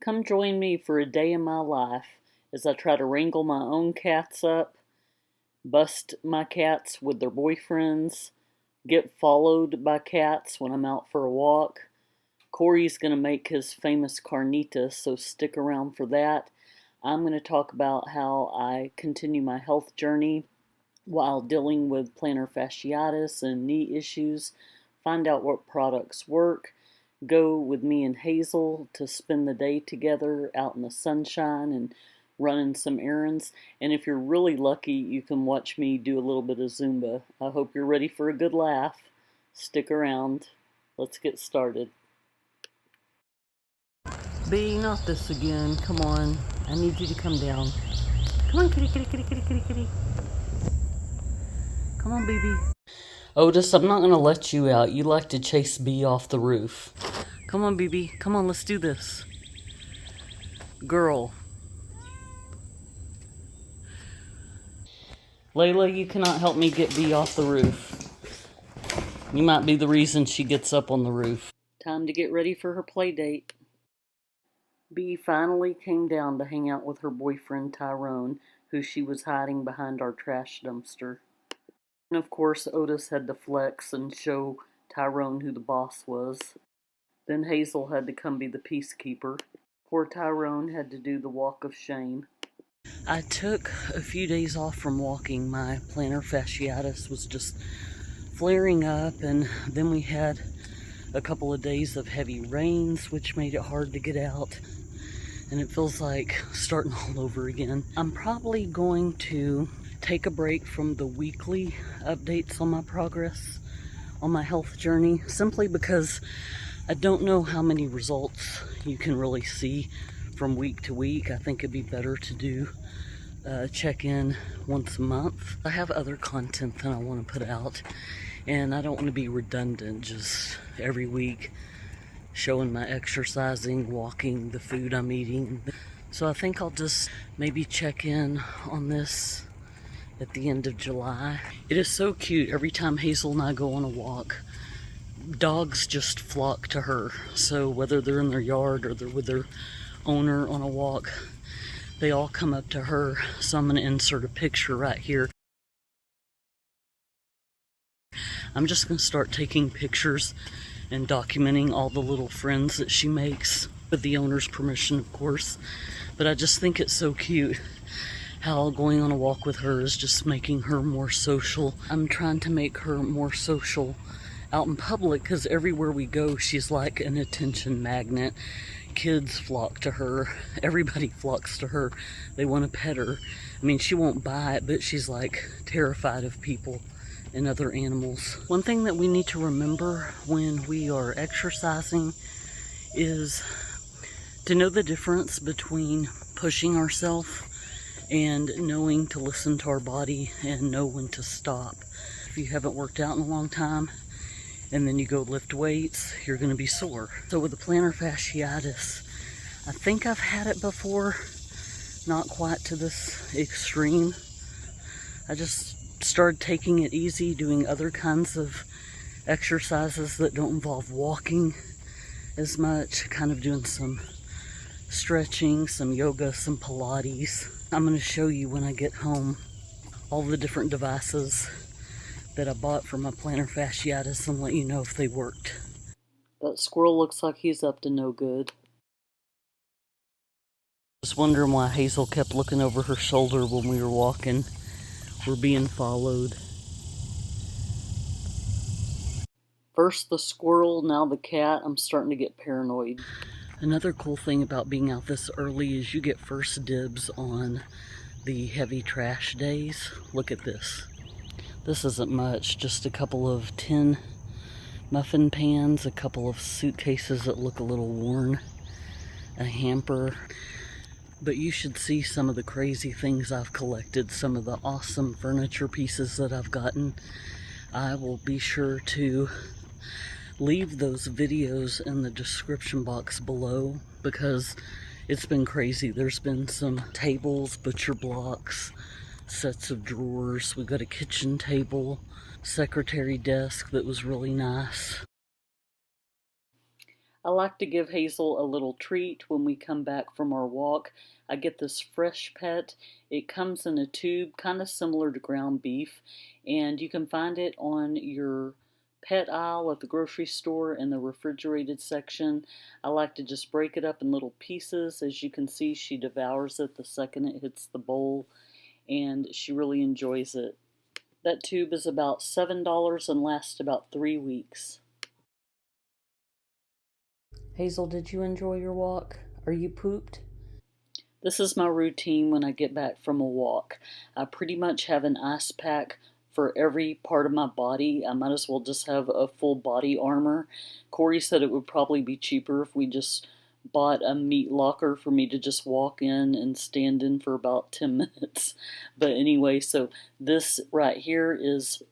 Come join me for a day in my life as I try to wrangle my own cats up, bust my cats with their boyfriends, get followed by cats when I'm out for a walk. Corey's going to make his famous carnitas, so stick around for that. I'm going to talk about how I continue my health journey while dealing with plantar fasciitis and knee issues, find out what products work, go with me and Hazel to spend the day together out in the sunshine and running some errands. And if you're really lucky, you can watch me do a little bit of Zumba. I hope you're ready for a good laugh. Stick around. Let's get started. B, not this again. Come on. I need you to come down. Come on, kitty, kitty, kitty, kitty, kitty, kitty. Come on, baby. Otis, I'm not going to let you out. You like to chase B off the roof. Come on, baby. Come on, let's do this. Girl. Layla, you cannot help me get B off the roof. You might be the reason she gets up on the roof. Time to get ready for her play date. B finally came down to hang out with her boyfriend Tyrone, who she was hiding behind our trash dumpster. And of course, Otis had to flex and show Tyrone who the boss was. Then Hazel had to come be the peacekeeper. Poor Tyrone had to do the walk of shame. I took a few days off from walking. My plantar fasciitis was just flaring up, and then we had a couple of days of heavy rains, which made it hard to get out. And it feels like starting all over again. I'm probably going to take a break from the weekly updates on my progress on my health journey, simply because I don't know how many results you can really see from week to week. I think it'd be better to do check-in once a month. I have other content that I want to put out, and I don't want to be redundant just every week showing my exercising, walking, the food I'm eating. So I think I'll just maybe check in on this at the end of July. It is so cute. Every time Hazel and I go on a walk, dogs just flock to her. So whether they're in their yard or they're with their owner on a walk, they all come up to her. So I'm going to insert a picture right here. I'm just going to start taking pictures and documenting all the little friends that she makes, with the owner's permission, of course. But I just think it's so cute how going on a walk with her is just making her more social. I'm trying to make her more social out in public, because everywhere we go, she's like an attention magnet. Kids flock to her. Everybody flocks to her. They want to pet her. I mean, she won't bite, but she's like terrified of people and other animals. One thing that we need to remember when we are exercising is to know the difference between pushing ourselves and knowing to listen to our body and know when to stop. If you haven't worked out in a long time and then you go lift weights, you're going to be sore. So with the plantar fasciitis, I think I've had it before, not quite to this extreme. I just started taking it easy, doing other kinds of exercises that don't involve walking as much, kind of doing some stretching, some yoga, some Pilates. I'm going to show you when I get home all the different devices that I bought for my plantar fasciitis and let you know if they worked. That squirrel looks like he's up to no good. Just wondering why Hazel kept looking over her shoulder when we were walking. We're being followed. First the squirrel, now the cat. I'm starting to get paranoid. Another cool thing about being out this early is you get first dibs on the heavy trash days. Look at this. This isn't much, just a couple of tin muffin pans, a couple of suitcases that look a little worn, a hamper. But you should see some of the crazy things I've collected, some of the awesome furniture pieces that I've gotten. I will be sure to leave those videos in the description box below, because it's been crazy. There's been some tables, butcher blocks, sets of drawers. We got a kitchen table, secretary desk that was really nice. I like to give Hazel a little treat when we come back from our walk. I get this Fresh Pet. It comes in a tube, kind of similar to ground beef, and you can find it on your pet aisle at the grocery store in the refrigerated section. I like to just break it up in little pieces. As you can see, she devours it the second it hits the bowl, and she really enjoys it. That tube is about $7 and lasts about 3 weeks. Hazel, did you enjoy your walk? Are you pooped? This is my routine when I get back from a walk. I pretty much have an ice pack for every part of my body. I might as well just have a full body armor. Corey said it would probably be cheaper if we just bought a meat locker for me to just walk in and stand in for about 10 minutes. But anyway, so this right here is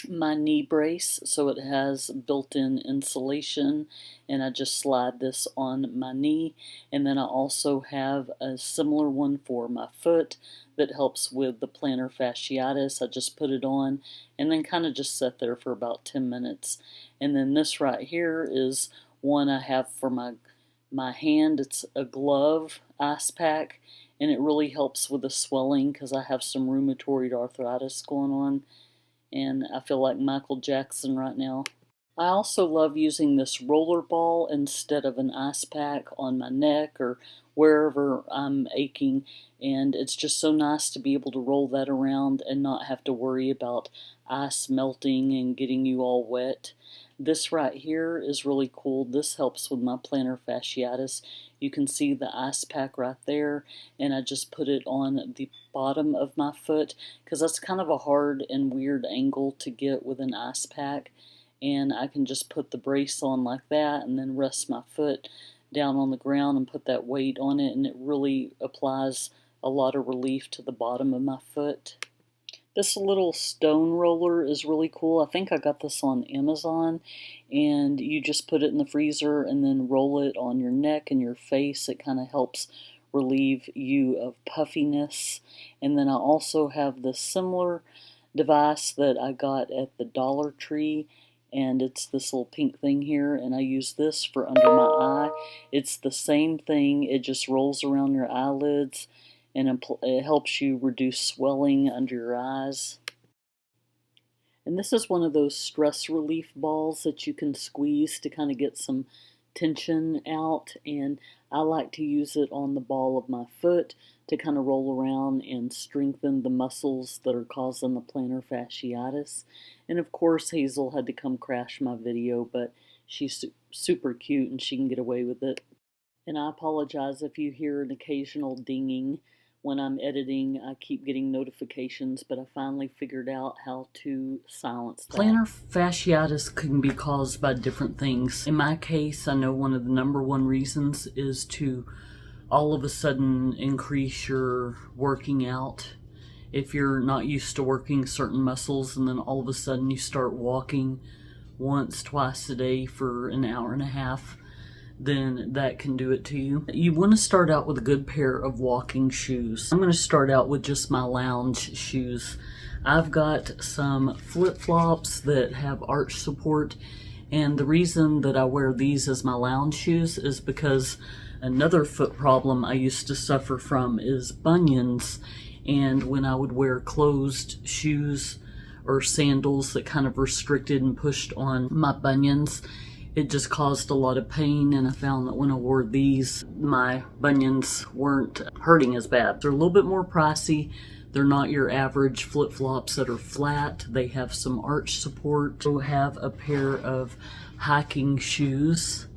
my knee brace, so it has built-in insulation, and I just slide this on my knee. And then I also have a similar one for my foot that helps with the plantar fasciitis. I just put it on and then kind of just sit there for about 10 minutes. And then this right here is one I have for my hand. It's a glove ice pack, and it really helps with the swelling because I have some rheumatoid arthritis going on, and I feel like Michael Jackson right now. I also love using this roller ball instead of an ice pack on my neck or wherever I'm aching, and it's just so nice to be able to roll that around and not have to worry about ice melting and getting you all wet. This right here is really cool. This helps with my plantar fasciitis. You can see the ice pack right there, and I just put it on the bottom of my foot because that's kind of a hard and weird angle to get with an ice pack. And I can just put the brace on like that and then rest my foot down on the ground and put that weight on it, and it really applies a lot of relief to the bottom of my foot. This little stone roller is really cool. I think I got this on Amazon, and you just put it in the freezer and then roll it on your neck and your face. It kind of helps relieve you of puffiness. And then I also have this similar device that I got at the Dollar Tree, and it's this little pink thing here, and I use this for under my eye. It's the same thing. It just rolls around your eyelids, and it helps you reduce swelling under your eyes. And this is one of those stress relief balls that you can squeeze to kind of get some tension out, and I like to use it on the ball of my foot to kind of roll around and strengthen the muscles that are causing the plantar fasciitis. And of course, Hazel had to come crash my video, but she's super cute and she can get away with it. And I apologize if you hear an occasional dinging when I'm editing. I keep getting notifications, but I finally figured out how to silence that. Plantar fasciitis can be caused by different things. In my case, I know one of the #1 reasons is to all of a sudden increase your working out. If you're not used to working certain muscles and then all of a sudden you start walking once, twice a day for an hour and a half, then that can do it to you. You want to start out with a good pair of walking shoes. I'm going to start out with just my lounge shoes. I've got some flip-flops that have arch support, and the reason that I wear these as my lounge shoes is because another foot problem I used to suffer from is bunions, and when I would wear closed shoes or sandals that kind of restricted and pushed on my bunions, it just caused a lot of pain, and I found that when I wore these, my bunions weren't hurting as bad. They're a little bit more pricey. They're not your average flip-flops that are flat. They have some arch support. So have a pair of hiking shoes.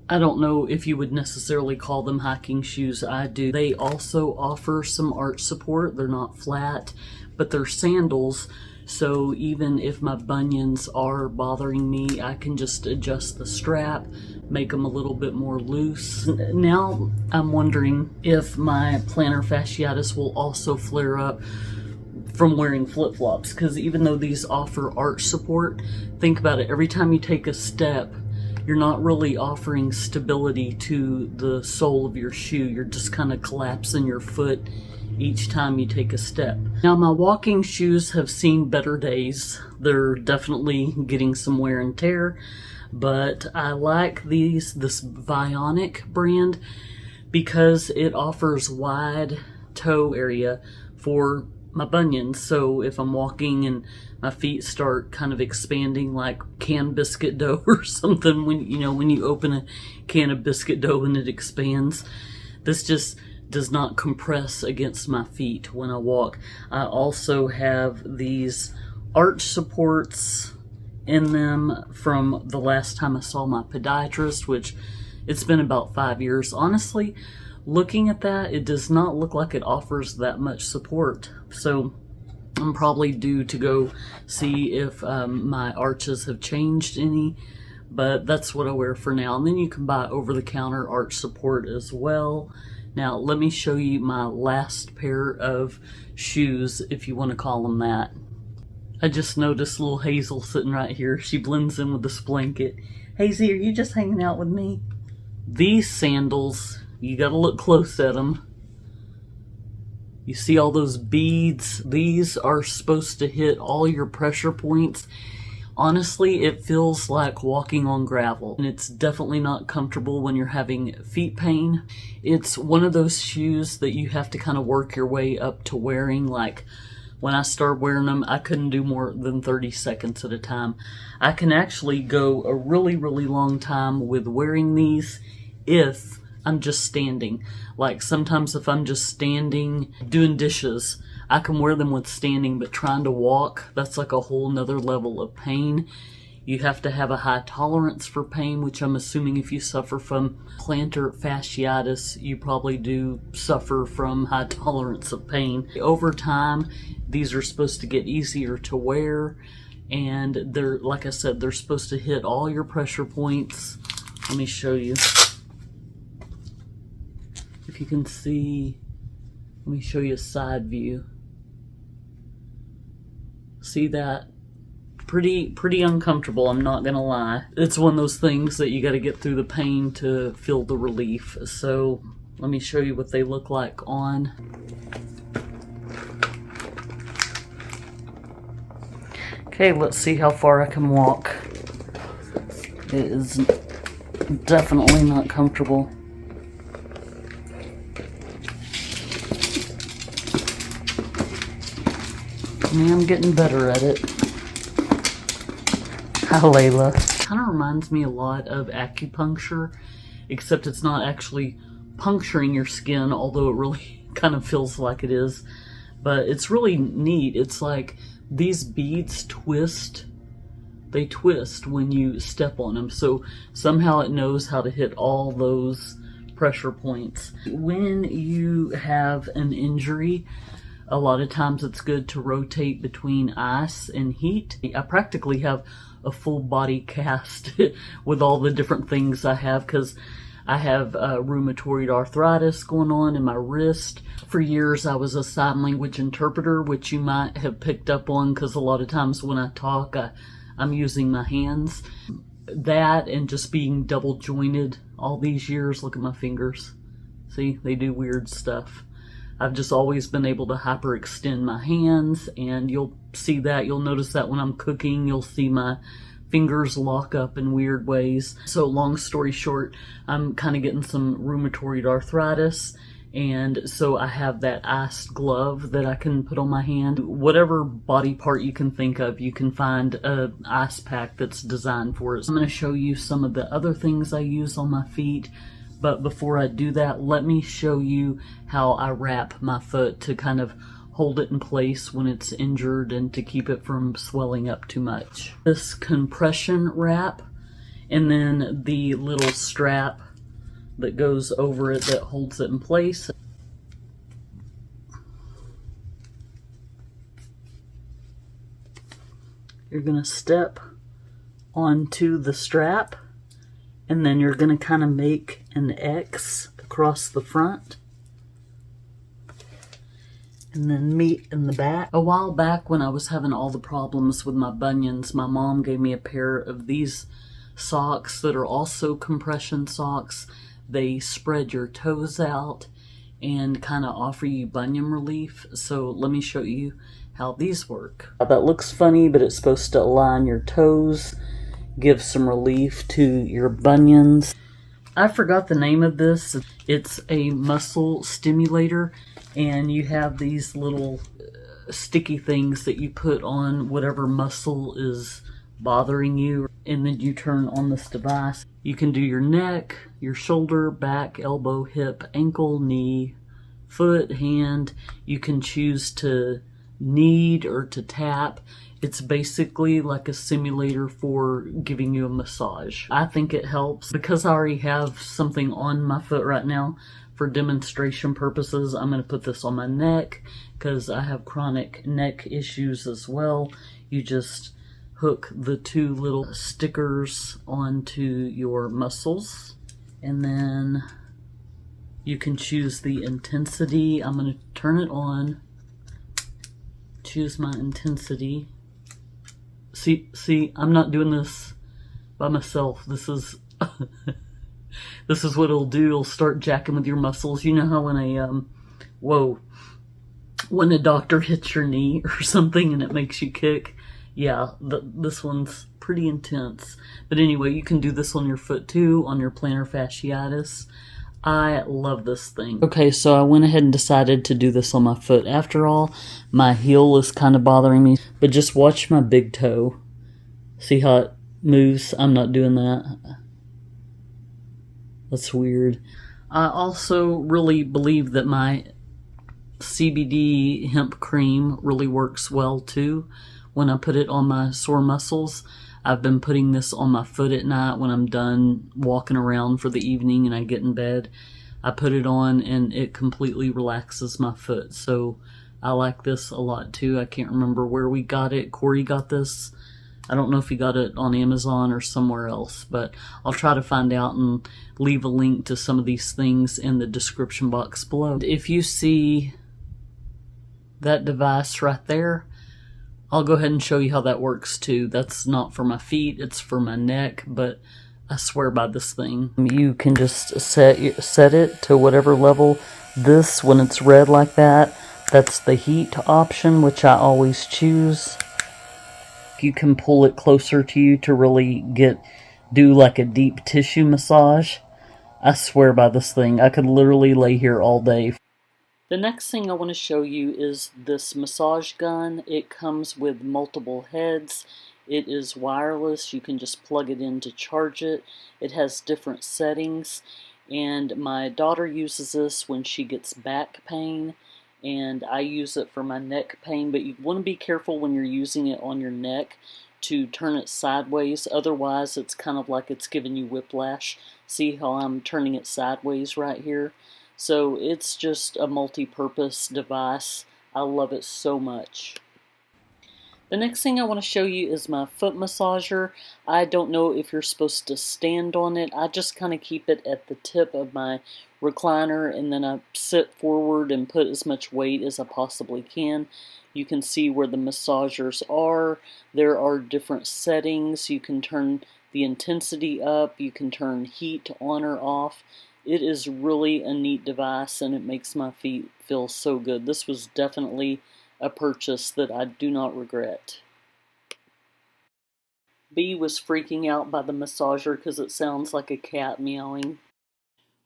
I don't know if you would necessarily call them hiking shoes. I do. They also offer some arch support. They're not flat, but they're sandals. So even if my bunions are bothering me, I can just adjust the strap, make them a little bit more loose. Now I'm wondering if my plantar fasciitis will also flare up from wearing flip-flops, because even though these offer arch support, think about it, every time you take a step, you're not really offering stability to the sole of your shoe. You're just kind of collapsing your foot each time you take a step. Now my walking shoes have seen better days. They're definitely getting some wear and tear, but I like this Vionic brand because it offers wide toe area for my bunions. So if I'm walking and my feet start kind of expanding like canned biscuit dough or something, when you open a can of biscuit dough and it expands, this just does not compress against my feet when I walk. I also have these arch supports in them from the last time I saw my podiatrist, which it's been about 5 years. Honestly, looking at that, it does not look like it offers that much support. So I'm probably due to go see if my arches have changed any, but that's what I wear for now. And then you can buy over-the-counter arch support as well. Now, let me show you my last pair of shoes, if you want to call them that. I just noticed little Hazel sitting right here. She blends in with this blanket. Hazy, are you just hanging out with me? These sandals, you gotta look close at them. You see all those beads? These are supposed to hit all your pressure points. Honestly, it feels like walking on gravel, and it's definitely not comfortable when you're having feet pain. It's one of those shoes that you have to kind of work your way up to wearing. Like, when I started wearing them, I couldn't do more than 30 seconds at a time. I can actually go a really, really long time with wearing these if I'm just standing. Like, sometimes if I'm just standing doing dishes, I can wear them with standing, but trying to walk, that's like a whole nother level of pain. You have to have a high tolerance for pain, which I'm assuming if you suffer from plantar fasciitis, you probably do suffer from high tolerance of pain. Over time, these are supposed to get easier to wear, and they're, like I said, they're supposed to hit all your pressure points. Let me show you. If you can see, let me show you a side view. See that? Pretty uncomfortable, I'm not gonna lie. It's one of those things that you gotta get through the pain to feel the relief. So let me show you what they look like on. Okay, let's see how far I can walk. It is definitely not comfortable. I mean, I'm getting better at it. Hi, Layla. Kind of reminds me a lot of acupuncture, except it's not actually puncturing your skin, although it really kind of feels like it is. But it's really neat. It's like these beads twist. They twist when you step on them. So somehow it knows how to hit all those pressure points. When you have an injury, a lot of times it's good to rotate between ice and heat. I practically have a full body cast with all the different things I have, because I have rheumatoid arthritis going on in my wrist. For years I was a sign language interpreter, which you might have picked up on because a lot of times when I talk I'm using my hands. That and just being double jointed all these years. Look at my fingers. See, they do weird stuff. I've just always been able to hyperextend my hands, and you'll see that. You'll notice that when I'm cooking, you'll see my fingers lock up in weird ways. So long story short, I'm kind of getting some rheumatoid arthritis, and so I have that iced glove that I can put on my hand. Whatever body part you can think of, you can find an ice pack that's designed for it. So I'm going to show you some of the other things I use on my feet. But before I do that, let me show you how I wrap my foot to kind of hold it in place when it's injured and to keep it from swelling up too much. This compression wrap, and then the little strap that goes over it that holds it in place. You're going to step onto the strap, and then you're going to kind of make an X across the front, and then meet in the back. A while back when I was having all the problems with my bunions, my mom gave me a pair of these socks that are also compression socks. They spread your toes out and kind of offer you bunion relief. So let me show you how these work. That looks funny, but it's supposed to align your toes. give some relief to your bunions. I forgot the name of this. It's a muscle stimulator, and you have these little sticky things that you put on whatever muscle is bothering you, and then you turn on this device. You can do your neck, your shoulder, back, elbow, hip, ankle, knee, foot, hand. You can choose to knead or to tap. It's basically like a simulator for giving you a massage. I think it helps because I already have something on my foot right now. For demonstration purposes, I'm going to put this on my neck because I have chronic neck issues as well. You just hook the two little stickers onto your muscles, and then you can choose the intensity. I'm going to turn it on, choose my intensity. See, I'm not doing this by myself. This is this is what it'll do. It'll start jacking with your muscles. You know how when a doctor hits your knee or something and it makes you kick? Yeah, this one's pretty intense. But anyway, you can do this on your foot too, on your plantar fasciitis. I love this thing. Okay, so I went ahead and decided to do this on my foot. After all, my heel is kind of bothering me. But just watch my big toe. See how it moves? I'm not doing that. That's weird. I also really believe that my CBD hemp cream really works well too. When I put it on my sore muscles, I've been putting this on my foot at night when I'm done walking around for the evening and I get in bed. I put it on and it completely relaxes my foot. So I like this a lot too. I can't remember where we got it. Corey got this. I don't know if he got it on Amazon or somewhere else, but I'll try to find out and leave a link to some of these things in the description box below. If you see that device right there, I'll go ahead and show you how that works too. That's not for my feet, it's for my neck, but I swear by this thing. You can just set it to whatever level. This, when it's red like that, that's the heat option, which I always choose. You can pull it closer to you to really do like a deep tissue massage. I swear by this thing. I could literally lay here all day. The next thing I want to show you is this massage gun. It comes with multiple heads. It is wireless. You can just plug it in to charge it. It has different settings, and my daughter uses this when she gets back pain, and I use it for my neck pain. But you want to be careful when you're using it on your neck to turn it sideways. Otherwise, it's kind of like it's giving you whiplash. See how I'm turning it sideways right here? So it's just a multi-purpose device. I love it so much. The next thing I want to show you is my foot massager. I don't know if you're supposed to stand on it. I just kind of keep it at the tip of my recliner, and then I sit forward and put as much weight as I possibly can. You can see where the massagers are. There are different settings. You can turn the intensity up. You can turn heat on or off. It is really a neat device, and it makes my feet feel so good. This was definitely a purchase that I do not regret. B was freaking out by the massager because it sounds like a cat meowing.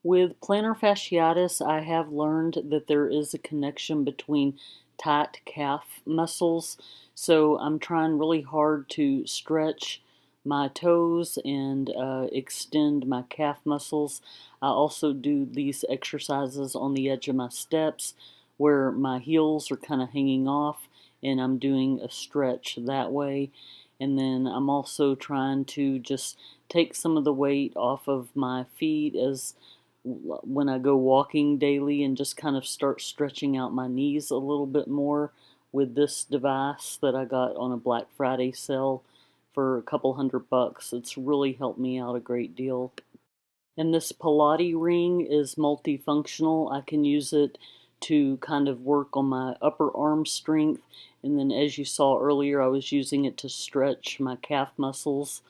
With plantar fasciitis, I have learned that there is a connection between tight calf muscles, so I'm trying really hard to stretch my toes and extend my calf muscles. I also do these exercises on the edge of my steps where my heels are kind of hanging off, and I'm doing a stretch that way. And then I'm also trying to just take some of the weight off of my feet as when I go walking daily, and just kind of start stretching out my knees a little bit more with this device that I got on a Black Friday sale for a couple $100. It's really helped me out a great deal. And this Pilates ring is multifunctional. I can use it to kind of work on my upper arm strength, and then as you saw earlier, I was using it to stretch my calf muscles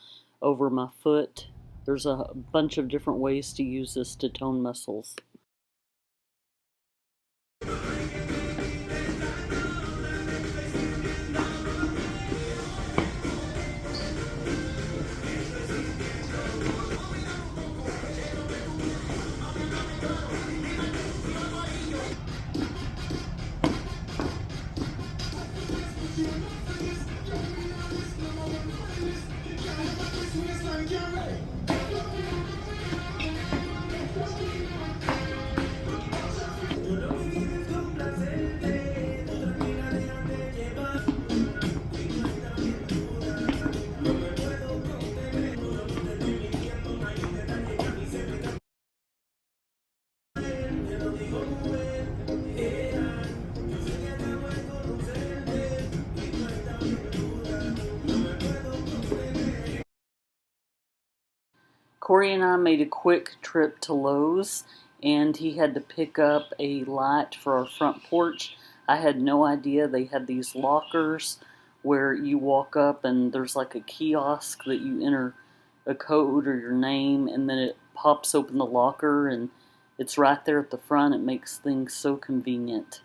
over my foot. There's a bunch of different ways to use this to tone muscles. Corey and I made a quick trip to Lowe's, and he had to pick up a light for our front porch. I had no idea they had these lockers where you walk up and there's like a kiosk that you enter a code or your name, and then it pops open the locker and it's right there at the front. It makes things so convenient.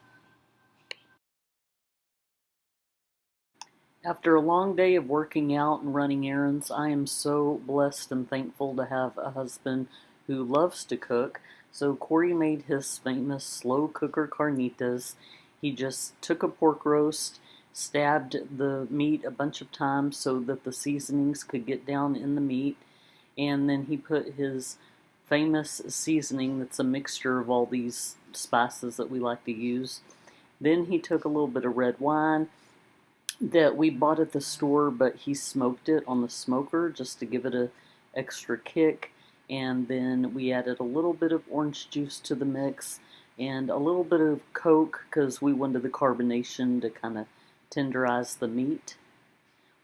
After a long day of working out and running errands, I am so blessed and thankful to have a husband who loves to cook. So Corey made his famous slow cooker carnitas. He just took a pork roast, stabbed the meat a bunch of times so that the seasonings could get down in the meat, and then he put his famous seasoning that's a mixture of all these spices that we like to use. Then he took a little bit of red wine that we bought at the store, but he smoked it on the smoker just to give it a extra kick. And then we added a little bit of orange juice to the mix and a little bit of Coke because we wanted the carbonation to kind of tenderize the meat.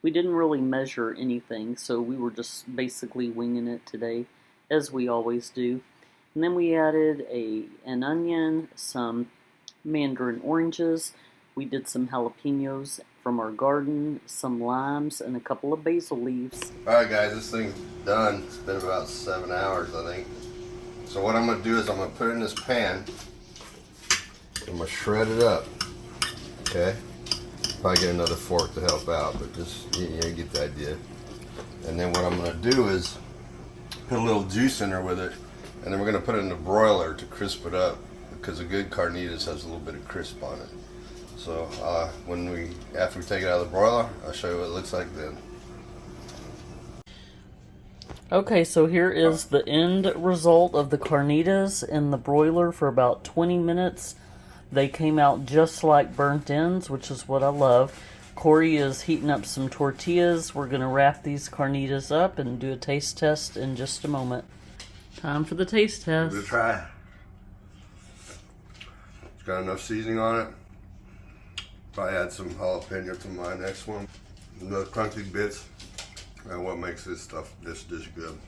We didn't really measure anything, so we were just basically winging it today, as we always do. And then we added an onion, some mandarin oranges. We did some jalapenos from our garden, some limes, and a couple of basil leaves. Alright guys, this thing's done. It's been about 7 hours, I think. So what I'm going to do is I'm going to put it in this pan. I'm going to shred it up. Okay? Probably get another fork to help out, but just, you get the idea. And then what I'm going to do is put a little juice in there with it, and then we're going to put it in the broiler to crisp it up, because a good carnitas has a little bit of crisp on it. So after we take it out of the broiler, I'll show you what it looks like then. Okay, so here is the end result of the carnitas in the broiler for about 20 minutes. They came out just like burnt ends, which is what I love. Corey is heating up some tortillas. We're going to wrap these carnitas up and do a taste test in just a moment. Time for the taste test. Give it a try. It's got enough seasoning on it. Probably add some jalapeno to my next one. Those crunchy bits and what makes this dish good.